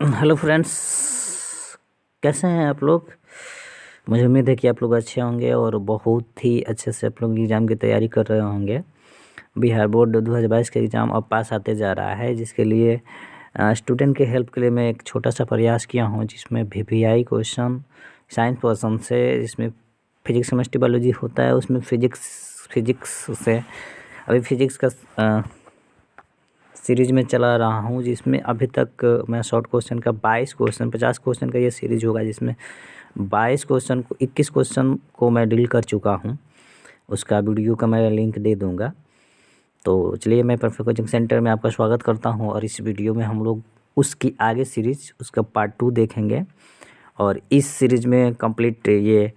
Hello friends, कैसे हैं आप लोग। मुझे उम्मीद है कि आप लोग अच्छे होंगे और बहुत ही अच्छे से आप लोग एग्ज़ाम की तैयारी कर रहे होंगे। बिहार बोर्ड 2022 का एग्ज़ाम अब पास आते जा रहा है, जिसके लिए स्टूडेंट के हेल्प के लिए मैं एक छोटा सा प्रयास किया हूं, जिसमें वीवीआई क्वेश्चन साइंस पर्सन से, जिसमें फिजिक्स केमिस्ट्री बायोलॉजी होता है, उसमें फिजिक्स से अभी फिजिक्स का सीरीज में चला रहा हूँ, जिसमें अभी तक मैं शॉर्ट क्वेश्चन का 22 क्वेश्चन 50 क्वेश्चन का ये सीरीज होगा, जिसमें 22 क्वेश्चन को 21 क्वेश्चन को मैं डील कर चुका हूँ। उसका वीडियो का मैं लिंक दे दूँगा। तो चलिए, मैं परफेक्ट कोचिंग सेंटर में आपका स्वागत करता हूँ और इस वीडियो में हम लोग उसकी आगे सीरीज उसका पार्ट 2 देखेंगे। और इस सीरीज में कंप्लीट ये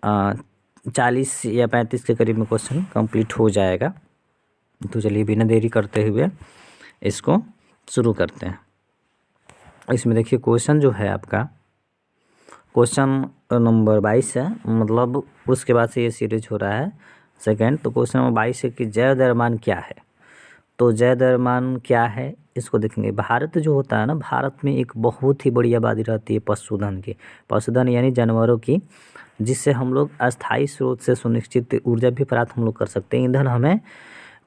40 या 35 के करीब में क्वेश्चन कंप्लीट हो जाएगा। तो चलिए, बिना देरी करते हुए इसको शुरू करते हैं। इसमें देखिए, क्वेश्चन जो है आपका क्वेश्चन नंबर 22 है, मतलब उसके बाद से ये सीरीज हो रहा है सेकंड। तो क्वेश्चन नंबर 22 है कि जय द्रव्यमान क्या है। तो जय द्रव्यमान क्या है इसको देखेंगे। भारत जो होता है ना, भारत में एक बहुत ही बड़ी आबादी रहती है पशुधन की, पशुधन यानी जानवरों की, जिससे हम लोग अस्थायी स्रोत से सुनिश्चित ऊर्जा भी प्राप्त हम लोग कर सकते हैं। ईंधन हमें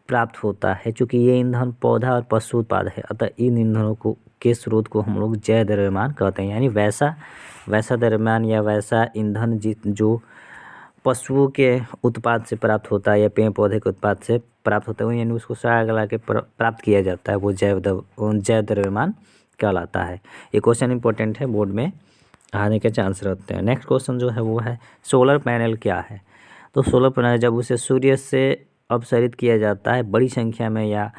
प्राप्त होता है, क्योंकि ये ईंधन पौधा और पशु उत्पाद है, अतः इन ईंधनों को के स्रोत को हम लोग जैव द्रव्यमान कहते हैं। यानी वैसा द्रव्यमान या वैसा ईंधन जो पशुओं के उत्पाद से प्राप्त होता है या पेड़ पौधे के उत्पाद से प्राप्त होता है, यानी उसको सड़ा गला के प्राप्त किया जाता है, वो जैव द्रव्यमान कहलाता है। ये क्वेश्चन इंपॉर्टेंट है, बोर्ड में आने के चांस रहते हैं। नेक्स्ट क्वेश्चन जो है वो है सोलर पैनल क्या है। तो सोलर पैनल जब उसे सूर्य से अपसरित किया जाता है बड़ी संख्या में, या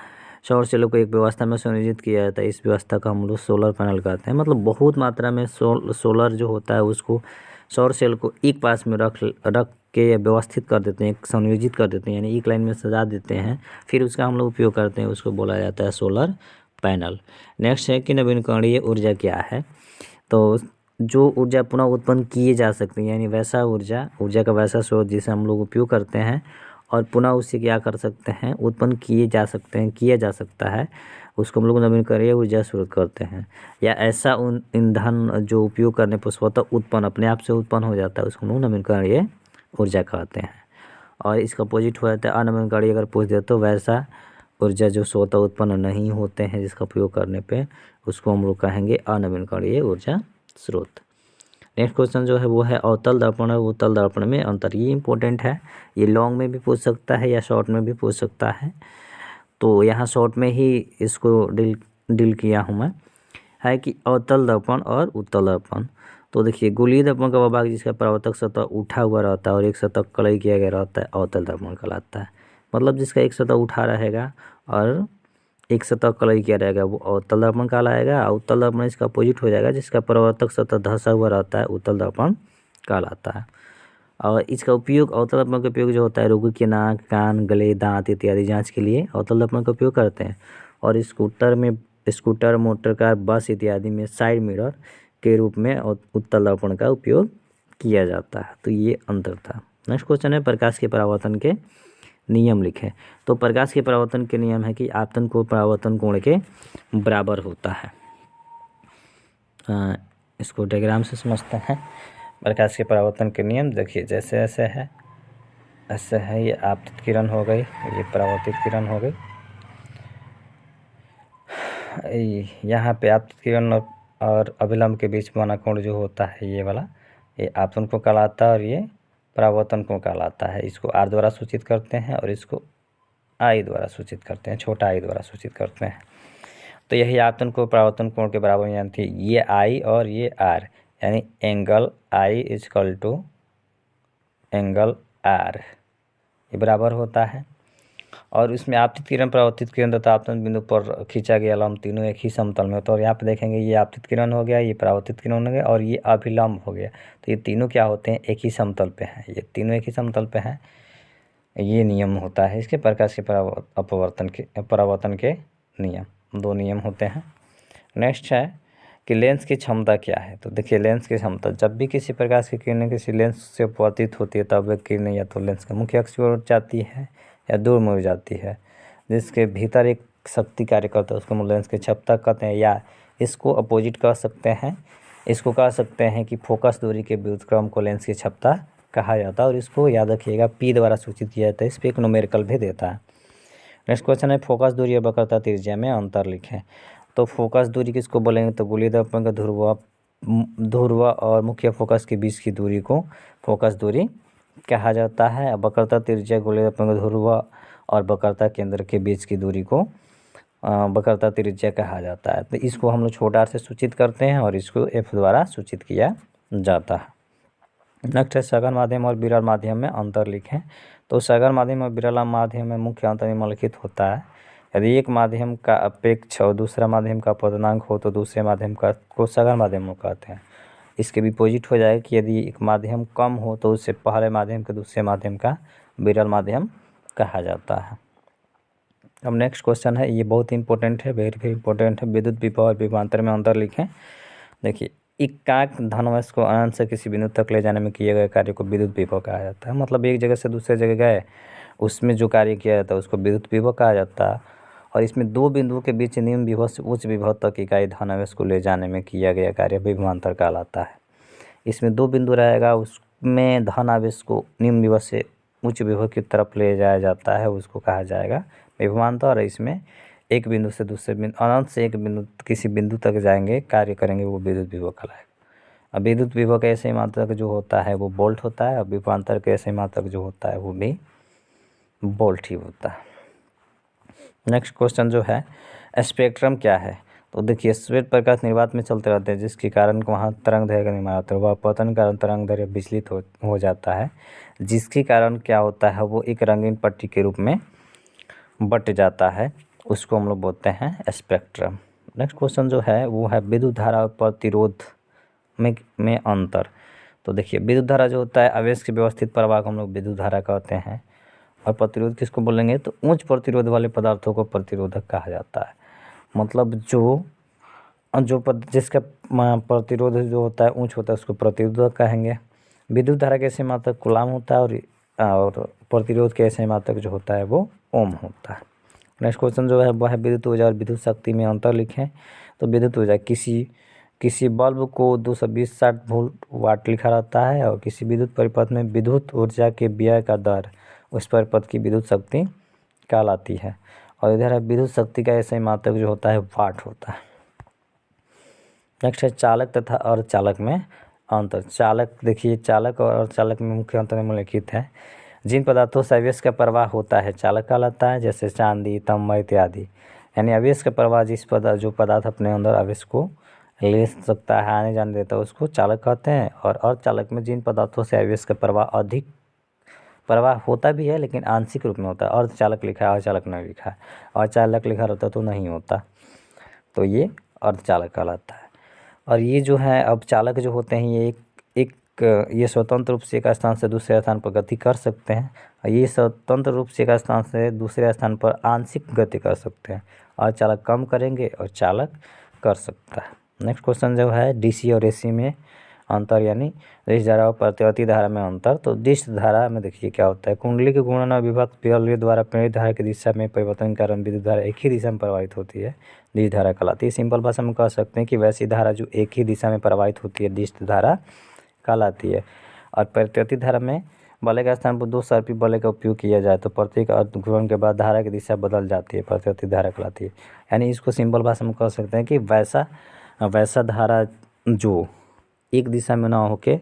सौर सेलों को एक व्यवस्था में संयोजित किया जाता है, इस व्यवस्था का हम लोग सोलर पैनल कहते हैं। मतलब बहुत मात्रा में सोलर जो होता है उसको सौर सेल को एक पास में रख के व्यवस्थित कर देते हैं, संयोजित कर देते हैं, यानी एक लाइन में सजा देते हैं, फिर उसका हम लोग उपयोग करते हैं, उसको बोला जाता है सोलर पैनल। नेक्स्ट है कि नवीकरणीय ऊर्जा क्या है। तो जो ऊर्जा पुनः उत्पन्न किए जा सकती है, यानी वैसा ऊर्जा का वैसा स्रोत जिसे हम लोग उपयोग करते हैं और पुनः उससे क्या कर सकते हैं, उत्पन्न किया जा सकता है, उसको हम लोग नवीकरणीय ऊर्जा स्रोत करते हैं। या ऐसा ईंधन जो उपयोग करने पर स्वतः उत्पन्न अपने आप से उत्पन्न हो जाता है, उसको हम लोग नवीकरणीय ऊर्जा कहते हैं। और इसका अपोजिट हो जाता है अनवीकरणीय। अगर पूछ दे तो वैसा ऊर्जा जो स्वतः उत्पन्न नहीं होते हैं, जिसका उपयोग करने पे, उसको हम लोग कहेंगे अनवीकरणीय ऊर्जा स्रोत। नेक्स्ट क्वेश्चन जो है वो है अवतल दर्पण और उत्तल दर्पण में अंतर। ये इंपॉर्टेंट है, ये लॉन्ग में भी पूछ सकता है या शॉर्ट में भी पूछ सकता है। तो यहाँ शॉर्ट में ही इसको डील किया हूँ मैं, है कि अवतल दर्पण और उत्तल दर्पण। तो देखिए, गोलीय दर्पण का वह भाग जिसका परावर्तक सतह उठा हुआ रहता है और एक सतह कलई किया गया रहता है, अवतल दर्पण कहलाता है। मतलब जिसका एक सतह उठा रहेगा और एक सतह कलई किया रहेगा, वो अवतल दर्पण कहलाएगा। उत्तल दर्पण इसका अपोजिट हो जाएगा, जिसका परावर्तक सतह धंसा हुआ रहता है, उत्तल दर्पण कहलाता है। और इसका उपयोग, अवतल दर्पण का उपयोग जो होता है रोगी के नाक, कान, गले, दांत इत्यादि जांच के लिए अवतल दर्पण का उपयोग करते हैं। और स्कूटर, मोटर कार, बस इत्यादि में साइड मिरर के रूप में उत्तल दर्पण का उपयोग किया जाता है। तो ये अंतर था। नेक्स्ट क्वेश्चन है प्रकाश के परावर्तन के नियम लिखे। तो प्रकाश के परावर्तन के नियम है कि आपतन कोण परावर्तन कोण के बराबर होता है। इसको डायग्राम से समझते हैं। प्रकाश के परावर्तन के नियम देखिए, जैसे ऐसे है, ये आपतित किरण हो गई, ये परावर्तित किरण हो गई। यहाँ पे आपतित किरण और अभिलंब के बीच बना कोण जो होता है, ये वाला, ये आपतन कोण कहलाता है और ये परावर्तन कोण कहलाता है। इसको आर द्वारा सूचित करते हैं और इसको आई द्वारा सूचित करते हैं, छोटा आई द्वारा सूचित करते हैं। तो यही आपतन कोण परावर्तन कोण के बराबर यानी थी, ये आई और ये आर, यानी angle I is equal to angle R, ये बराबर होता है। और इसमें आपतित किरण, परावर्तित किरण तथा आपतन बिंदु पर खींचा गया लंब तीनों एक ही समतल में होता है। और यहाँ पे देखेंगे, ये आपतित किरण हो गया, ये परावर्तित किरण हो गया और ये अभिलंब हो गया। तो ये तीनों क्या होते हैं, एक ही समतल पे हैं, ये तीनों एक ही समतल पे हैं। ये नियम होता है इसके प्रकाश के परावर्तन के नियम, दो नियम होते हैं। नेक्स्ट है कि लेंस की क्षमता क्या है। तो देखिए, लेंस की क्षमता, जब भी किसी प्रकाश की किरणें किसी लेंस से अपवर्तित होती है, तब वह किरणें या तो लेंस के मुख्य अक्ष की ओर जाती है या दूर मुड़ जाती है, जिसके भीतर एक शक्ति कार्य करता है, उसको हम लेंस की क्षमता कहते हैं। या इसको अपोजिट कह सकते हैं। इसको कह सकते हैं कि फोकस दूरी के विरुद्ध क्रम को लेंस की क्षमता कहा जाता है और इसको याद रखिएगा P द्वारा सूचित किया जाता है। इस पर एक न्यूमेरिकल भी देता है। नेक्स्ट क्वेश्चन है फोकस दूरी और वक्रता त्रिज्या में अंतर लिखें। तो फोकस दूरी किसको बोलेंगे, तो गोलीय दर्पण का ध्रुव और मुख्य फोकस के बीच की दूरी को फोकस दूरी कहा जाता है। वक्रता त्रिज्या गोलीय दर्पण का ध्रुव और वक्रता केंद्र के बीच की दूरी को वक्रता त्रिज्या कहा जाता है। तो इसको हम लोग छोटा r से सूचित करते हैं और इसको f द्वारा सूचित किया जाता है। नेक्स्ट है सघन माध्यम और विरल माध्यम में अंतर लिखें। तो सघन माध्यम और विरल माध्यम में मुख्य अंतर निम्नलिखित होता है। यदि एक माध्यम का अपेक्ष और दूसरा माध्यम का अपवर्तनांक हो तो दूसरे माध्यम का को सघन माध्यम कहते हैं। इसके विपरीत हो जाएगा कि यदि एक माध्यम कम हो तो उससे पहले माध्यम के दूसरे माध्यम का विरल माध्यम कहा जाता है। अब नेक्स्ट क्वेश्चन है, ये बहुत इंपॉर्टेंट है, वेरी इंपॉर्टेंट है। विद्युत विभव और विभवांतर में अंतर लिखें। देखिए एकांक धनवश को अनंत से किसी बिंदु तक ले जाने में किए गए कार्य को विद्युत विभव कहा जाता है। मतलब एक जगह से दूसरे जगह गए, उसमें जो कार्य किया जाता है उसको विद्युत विभव कहा जाता है। और इसमें दो बिंदुओं के बीच निम्न विभव से उच्च विभव तक इकाई धनावेश को ले जाने में किया गया कार्य विभवांतर कहलाता है। इसमें दो बिंदु रहेगा, उसमें धनावेश को निम्न विभव से उच्च विभव की तरफ ले जाया जाता है, उसको कहा जाएगा विभवांतर। और इसमें एक बिंदु से दूसरे बिंदु अनंत से एक बिंदु किसी बिंदु तक जाएंगे, कार्य करेंगे, वो विद्युत विभव कहलाएगा। अब विद्युत विभव के ऐसे मात्रक जो होता है वो वोल्ट होता है और विभवांतर के ऐसे मात्रक जो होता है वो भी वोल्ट ही होता है। नेक्स्ट क्वेश्चन जो है स्पेक्ट्रम क्या है। तो देखिए श्वेत प्रकाश निर्वात में चलते रहते हैं जिसके कारण वहाँ तरंग दैर्घ्य का निर्माण होता है। वह पतन कारण तरंग दैर्घ्य विचलित हो जाता है, जिसके कारण क्या होता है वो एक रंगीन पट्टी के रूप में बट जाता है, उसको हम लोग बोलते हैं स्पेक्ट्रम। नेक्स्ट क्वेश्चन जो है वो है विद्युत धारा और प्रतिरोध में अंतर। तो देखिए विद्युत धारा जो होता है आवेश के व्यवस्थित प्रवाह को हम लोग विद्युत धारा कहते हैं और प्रतिरोध किसको बोलेंगे, तो उच्च प्रतिरोध वाले पदार्थों को प्रतिरोधक कहा जाता है। मतलब जिसका प्रतिरोध जो होता है ऊंच होता है उसको प्रतिरोधक कहेंगे। विद्युत धारा के ऐसे मात्रक कूलाम होता है और प्रतिरोध के ऐसे मात्रक जो होता है वो ओम होता है। नेक्स्ट क्वेश्चन जो है वह है विद्युत ऊर्जा और विद्युत शक्ति में अंतर लिखें। तो विद्युत ऊर्जा किसी बल्ब को 220-60 वोल्ट वाट लिखा रहता है और किसी विद्युत परिपथ में विद्युत ऊर्जा के व्यय का दर उस परिपथ की विद्युत शक्ति कहलाती है। और इधर है विद्युत शक्ति का ऐसे मात्रक जो होता है वाट होता है। नेक्स्ट है चालक तथा अर्धचालक में अंतर। चालक देखिए चालक और अर्धचालक में मुख्य अंतर निम्नलिखित है। जिन पदार्थों से आवेश का प्रवाह होता है चालक कहलाता है, जैसे चांदी, तांबा इत्यादि। यानी आवेश का प्रवाह जो पदार्थ अपने अंदर आवेश को ले सकता है, आने जाने देता है, उसको चालक कहते हैं। और अर्धचालक में जिन पदार्थों से आवेश का प्रवाह होता भी है लेकिन आंशिक रूप में होता है। अर्धचालक लिखा है, अर्धचालक नहीं लिखा है। अर्धचालक लिखा रहता तो नहीं होता, तो ये अर्धचालक कहलाता है। और ये जो है अब चालक जो होते हैं ये ये स्वतंत्र रूप से एक स्थान से दूसरे स्थान पर गति कर सकते हैं और ये स्वतंत्र रूप से एक स्थान से दूसरे स्थान पर आंशिक गति कर सकते हैं। और चालक कम करेंगे और चालक कर सकता है। नेक्स्ट क्वेश्चन जो है डीसी और एसी में अंतर, यानी डिश धारा और प्रतिवर्ती धारा में अंतर। तो डिश धारा में देखिए क्या होता है, कुंडली के घूर्णन और विभक्त प्रेरक द्वारा प्रेरित धारा की दिशा में परिवर्तन के कारण विद्युत धारा एक ही दिशा में प्रवाहित होती है, डिश धारा कहलाती है। सिंपल भाषा में कह सकते हैं कि वैसी धारा जो एक ही दिशा में प्रवाहित होती है डिश धारा कहलाती है। और प्रतिवर्ती धारा में बल के स्थान पर 2 सर्पी बल का उपयोग किया जाए तो प्रत्येक अर्ध घूर्णन के बाद धारा की दिशा बदल जाती है, प्रतिवर्ती धारा कहलाती है। यानी इसको सिंपल भाषा में कह सकते हैं कि वैसा धारा जो एक दिशा में ना होके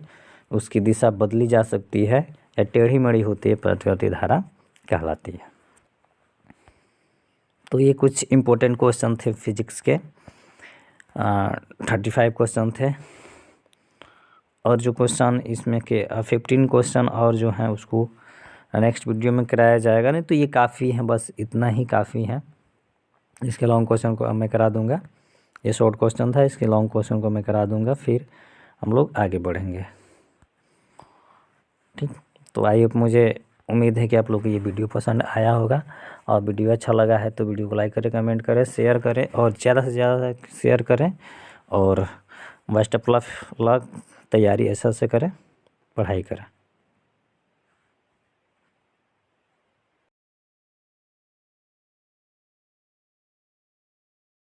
उसकी दिशा बदली जा सकती है या टेढ़ी मेढ़ी होती है, प्रतिवर्ती धारा कहलाती है। तो ये कुछ इम्पोर्टेंट क्वेश्चन थे फिजिक्स के, 35 क्वेश्चन थे। और जो क्वेश्चन इसमें के 15 क्वेश्चन और जो हैं उसको नेक्स्ट वीडियो में कराया जाएगा। नहीं तो ये काफ़ी है, बस इतना ही काफ़ी है। इसके लॉन्ग क्वेश्चन को मैं करा दूंगा, ये शॉर्ट क्वेश्चन था, इसके लॉन्ग क्वेश्चन को मैं करा दूंगा, फिर हम लोग आगे बढ़ेंगे। ठीक, तो आइए, मुझे उम्मीद है कि आप लोग को ये वीडियो पसंद आया होगा और वीडियो अच्छा लगा है तो वीडियो को लाइक करें, कमेंट करें, शेयर करें और ज़्यादा से ज़्यादा शेयर करें। और बेस्ट ऑफ लक, तैयारी ऐसा से करें, पढ़ाई करें।